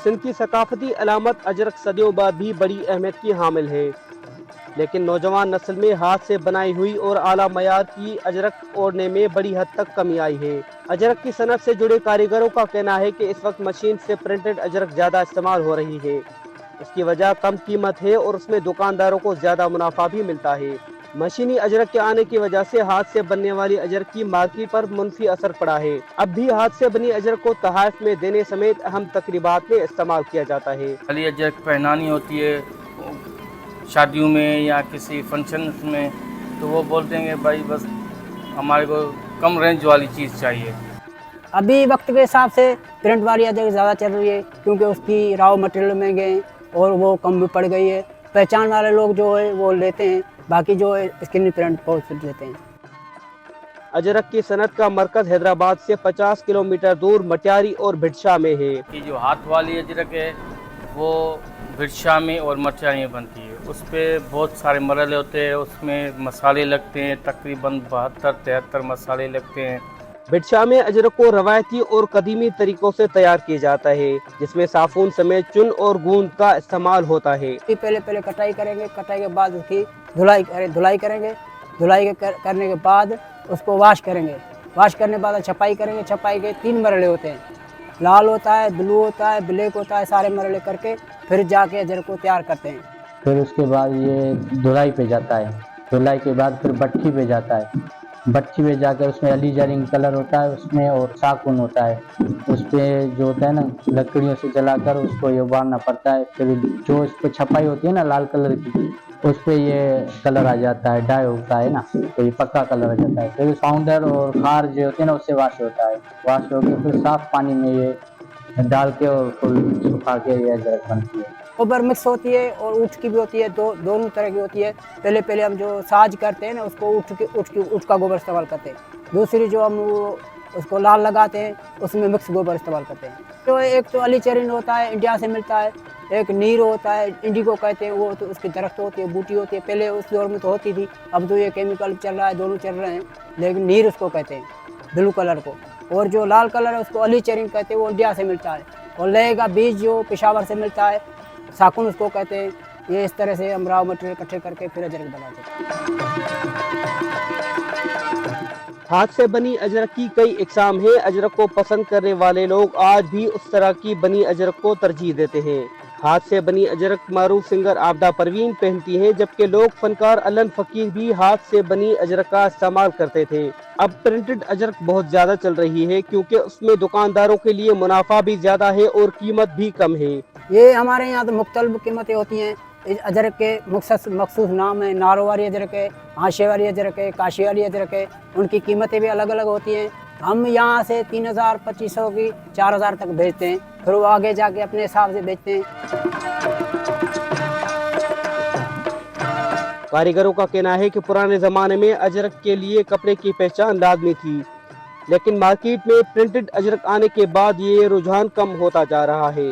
सिंध की सकाफती अलामत अजरक सदियों बाद भी बड़ी अहमियत की हामिल है, लेकिन नौजवान नस्ल में हाथ से बनाई हुई और आला मयार की अजरक ओढ़ने में बड़ी हद तक कमी आई है। अजरक की सनत से जुड़े कारीगरों का कहना है कि इस वक्त मशीन से प्रिंटेड अजरक ज़्यादा इस्तेमाल हो रही है। इसकी वजह कम कीमत है और उसमें दुकानदारों को ज़्यादा मुनाफा भी मिलता है। मशीनी अजरक के आने की वजह से हाथ से बनने वाली अजरक की मार्केट पर मुनफी असर पड़ा है। अब भी हाथ से बनी अजरक को तोहफे में देने समेत अहम तकरीबात में इस्तेमाल किया जाता है। खाली अजरक पहनानी होती है शादियों में या किसी फंक्शन में, तो वो बोलते हैं कि भाई बस हमारे को कम रेंज वाली चीज़ चाहिए। अभी वक्त के हिसाब से प्रिंट वाली अजरक ज़्यादा चल रही है, क्योंकि उसकी रॉ मटेरियल महंगे हैं और वो कम भी पड़ गई है। पहचान वाले लोग जो है वो लेते हैं, बाकी जो है स्क्रीन प्रिंट बहुत लेते हैं। अजरक की सनत का मरकज हैदराबाद से 50 किलोमीटर दूर मटियारी और भिटशा में है। कि जो हाथ वाली अजरक है वो भिटशा में और मटियारी में बनती है। उस पर बहुत सारे मरहले होते हैं, उसमें मसाले लगते हैं, तकरीबन 72-73 मसाले लगते हैं। भिटशा में अजरक को रवायती और कदीमी तरीकों से तैयार किया जाता है, जिसमें साफून समेत चुन और गूंद का इस्तेमाल होता है। पहले कटाई करेंगे, कटाई के बाद उसकी धुलाई करेंगे, धुलाई करने के बाद उसको वाश करेंगे, वाश करने के बाद छपाई करेंगे। छपाई के 3 मरहले होते हैं, लाल होता है, ब्लू होता है, ब्लैक होता है। सारे मरहले करके फिर जाके अजरक को तैयार करते हैं। फिर उसके बाद ये धुलाई पे जाता है, धुलाई के बाद फिर भट्ठी पे जाता है। भट्ठी पे जाकर उसमें अलीजरिंग कलर होता है उसमें, और साकुन होता है। उस पर जो होता है ना, लकड़ियों से जलाकर उसको ये उबालना पड़ता है। फिर जो इस पर छपाई होती है ना लाल कलर की, उस पर ये कलर आ जाता है, डाई होता है ना, तो ये पक्का कलर आ जाता है। फिर पाउडर और खार जो होते हैं ना उससे वाश होता है, वाश होकर फिर साफ पानी में ये डाल के और फुल सुखा के ये अजरक बनती है। गोबर मिक्स होती है और ऊँट की भी होती है, दोनों तरह की होती है। पहले हम जो साज करते हैं ना उसको ऊँट का गोबर इस्तेमाल करते हैं। दूसरी जो हम उसको लाल लगाते हैं उसमें मिक्स गोबर इस्तेमाल करते हैं। तो एक तो अलीचरिन होता है, इंडिया से मिलता है। एक नीर होता है, इंडिगो कहते हैं, वो तो उसकी दरख्त होती है, बूटी होती है। पहले उस दौर में तो होती थी, अब तो ये केमिकल चल रहा है, दोनों चल रहे हैं। लेकिन नीर उसको कहते हैं, ब्लू कलर को। और जो लाल कलर है उसको अलीचरिन कहते हैं, वो इंडिया से मिलता है। और लहे का बीज जो पेशावर से मिलता है, साकुन उसको कहते हैं। ये इस तरह से हम रॉ मटेरियल इकट्ठे करके फिर अजरक बनाते हैं। हाथ से बनी अजरक की कई इकसाम है। अजरक को पसंद करने वाले लोग आज भी उस तरह की बनी अजरक को तरजीह देते हैं। हाथ से बनी अजरक मारूफ सिंगर आबदा परवीन पहनती हैं, जबकि लोग फनकार अलन फकीर भी हाथ से बनी अजरक का इस्तेमाल करते थे। अब प्रिंटेड अजरक बहुत ज्यादा चल रही है, क्योंकि उसमें दुकानदारों के लिए मुनाफा भी ज्यादा है और कीमत भी कम है। ये हमारे यहाँ तो मुख्तलिफ कीमतें होती हैं। इस अजरक के मखसूस नाम है। नारो वाली अजरक है, आशे वाली अजरक है, काशी वाली अजरक है। उनकी कीमतें भी अलग अलग होती हैं। हम यहाँ से 3000, 2500 की 4000 तक बेचते हैं, फिर वो आगे जाके अपने हिसाब से बेचते हैं। कारीगरों का कहना है कि पुराने ज़माने में अजरक के लिए कपड़े की पहचान लाजमी थी, लेकिन मार्केट में प्रिंटेड अजरक आने के बाद ये रुझान कम होता जा रहा है।